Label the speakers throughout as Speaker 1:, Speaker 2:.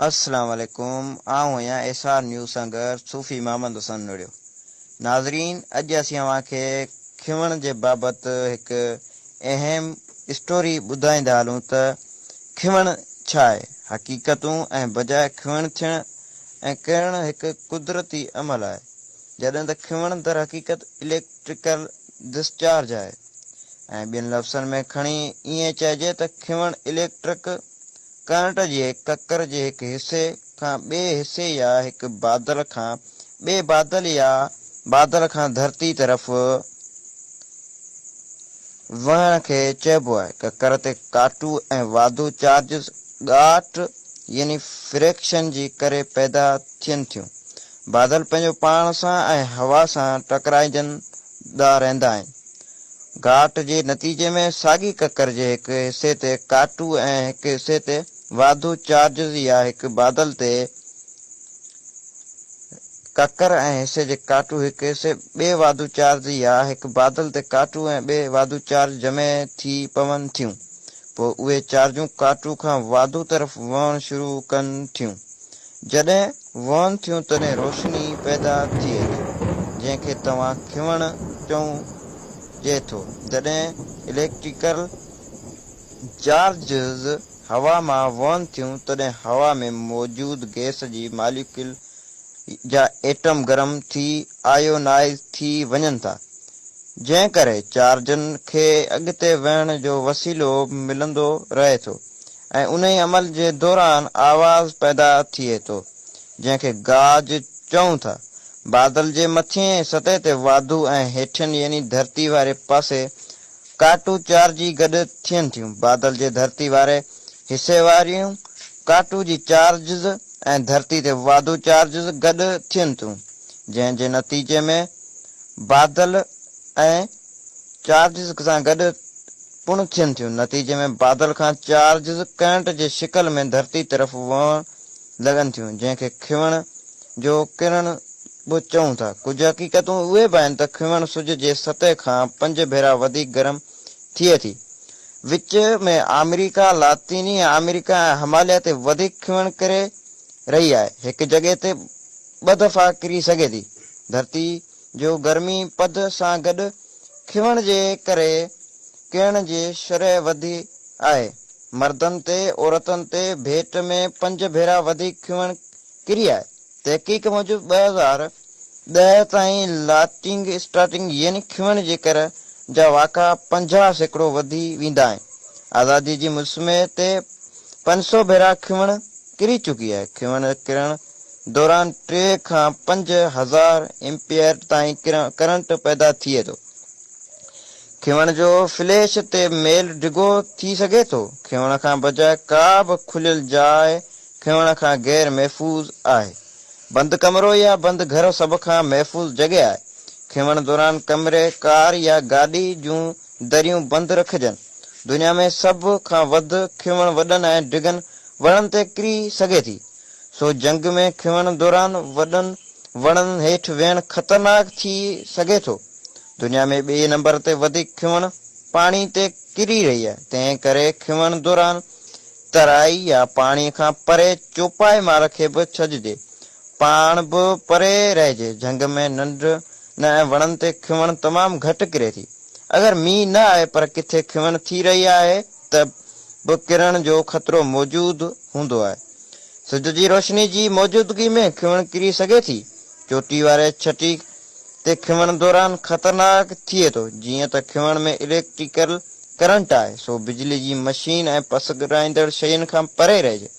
Speaker 1: अस्सलाम वालेकुम। आऊं आहियां एसआर न्यूज़ सां गॾु सूफ़ी मोहम्मद हसन नोड़ियो। नाज़रीन, अॼु असीं तव्हांखे खिवण जे बाबति हिकु अहम स्टोरी ॿुधाईंदा हलूं त खिवण छा आहे, हक़ीक़तूं ऐं बजाए खिवण थियण ऐं करणु हिकु कुदरती अमल आहे। जॾहिं त खिवण दर हक़ीक़त इलेक्ट्रिकल डिस्चार्ज आहे ऐं ॿियनि लफ़्ज़नि में खणी ईअं चइजे त खिवण इलेक्ट्रिक करंट जे ककर जे हिकु हिसे खां ॿिए हिसे या हिकु बादल खां ॿिए बादल या बादल खां धरती तरफ़ वहण खे चइबो आहे। ककर ते काटू ऐं वाधू चार्जिस ॻाठ यानी फ्रिक्शन जी करे पैदा थियनि थियूं। बादल पंहिंजो पाण सां ऐं हवा सां टकराइजंदा रहंदा आहिनि। घाट जे नतीजे में साॻी ककर जे हिकु हिसे ते काटू ऐं हिकु हिसे ते वाधू चार्जिस या हिकु बादल ते ककर ऐं हिसे जे काटू हिकु हिसे ॿिए वाधू चार्ज या हिकु बादल ते काटू ऐं ॿिए वाधू चार्ज जमे थी पवनि थियूं। पोइ उहे चार्जूं काटू खां वाधू तरफ़ वहणु शुरू कनि थियूं। जॾहिं वहनि थियूं तॾहिं रोशनी पैदा थिए थी, जंहिंखे तव्हां खिवण चइजे थो। जॾहिं इलेक्ट्रिकल चार्जिस हवा मां वहनि थियूं तॾहिं हवा में मौजूदु गैस जी मालिक्यूल जा एटम गरम थी आयोनाइज़ थी वञनि था, जंहिं करे चार्जनि खे अॻिते वहण जो वसीलो मिलंदो रहे थो ऐं उन ई अमल जे दौरान आवाज़ पैदा थिए थो, जंहिंखे गाज चऊं था। बादल जे मथिएं सतह ते वाधू ऐं हेठियनि यानी धरती वारे पासे काटू चार्जी गॾु थियनि थियूं। बादल जे धरती वारे हिसे वारियूं काटू जी चार्जिस ऐं धरती ते वाधू चार्जिस गॾु थियनि थियूं, जंहिं जे नतीजे में बादल ऐं चार्जिस सां गॾु पुण थियनि थियूं। नतीजे में बादल खां चार्जिस करंट जे शिकल में धरती तरफ़ वहण लॻनि थियूं, जंहिंखे खिवण जो किरण बि चऊं था। कुझु हक़ीक़तूं उहे बि आहिनि त खिवण सिज जे सतह खां 5 भेरा वधीक गरम थिए थी। विच में अमेरिका, लातीनी अमेरिका ऐं हिमालय ते वधीक खिवण करे रही आहे। हिकु जॻह ते 2 दफ़ा किरी सघे थी। धरती जो गर्मी पद सां गॾु खिवण जे करे किरण जी शरह वधी आहे। मर्दनि ते औरतुनि ते भेट में 5 भेरा वधीक खिवण किरी आहे। तहक़ीक़ मूजिबि 2010 ताईं लाटिंग स्टार्टिंग यानी खिवण जे कर जा वाक़ा 50% वधी वेंदा आहिनि। आज़ादी जी मुसमे ते 500 भेरा खिवण किरी चुकी आहे। खिवण किरण दौरान 3 खां 5,000 एम्पियर ताईं करंट पैदा थिए थो। खिवण जो फ्लैश ते मेल डिघो थी सघे थो। खिवण खां बजाए का बि खुलियल जाइ खिवण खां गैर महफ़ूज़ आहे। बंदि कमरो या बंदि घर सभ खां महफ़ूज़ जॻह आहे। खिवण दौरान कमरे, कार या गाॾी जूं दरियूं बंदि रखजनि। दुनिया में सभ खां वधि खिवण वॾनि ऐं डिघनि वणनि ते किरी सघे थी। सो जंग में खिवण दौरान वॾनि वणनि हेठि वेहण ख़तरनाक थी सघे थो। दुनिया में ॿिए नंबर ते वधीक खिवण पाणी ते किरी रही आहे। तंहिं करे खिवण दौरान तराई या पाणीअ खां परे चौपाई मार खे बि छॾिजे, पाण बि परे रहिजे। झंग में नंढ न वणनि ते खिवण तमामु घटि किरे थी। अगरि मींहुं न आहे पर किथे खिवण थी रही आहे त बि किरण जो ख़तरो मौजूदु हूंदो आहे। सिज जी रोशनी जी मौजूदगी में खिवण किरी सघे थी। चोटी वारे छटी ते खिवण दौरान ख़तरनाक थिए थो। जीअं त खिवण में इलेक्ट्रिकल करंट आहे, सो बिजली जी मशीन ऐं पसराईंदड़ शयुनि खां परे रहिजे।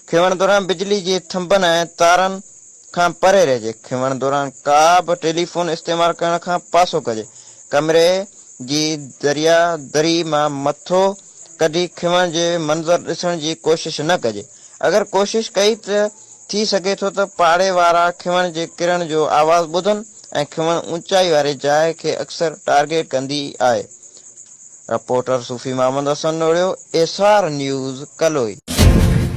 Speaker 1: खिवण दौरान बिजली जे थंभनि ऐं तारनि खां परे रहिजे। खिवण दौरान का बि टेलीफोन इस्तेमालु करण खां पासो कजे। कमरे जी दरी मां मथो कढी खिवण जे मंज़र ॾिसण जी कोशिशि न कजे। अगरि कोशिशि कई त थी सघे थो त पाड़े वारा खिवण जे किरण जो आवाज़ ॿुधनि ऐं खिवण ऊचाई वारे जाइ खे अक्सर टारगेट कंदी आहे। रिपोर्टर सूफ़ी मोहम्मद हसन नोड़ियो, एसआर न्यूज़ कलोई।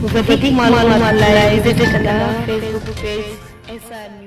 Speaker 2: वधीक मालूमात लाइ विज़िट कंदा फेसबुक पेज SR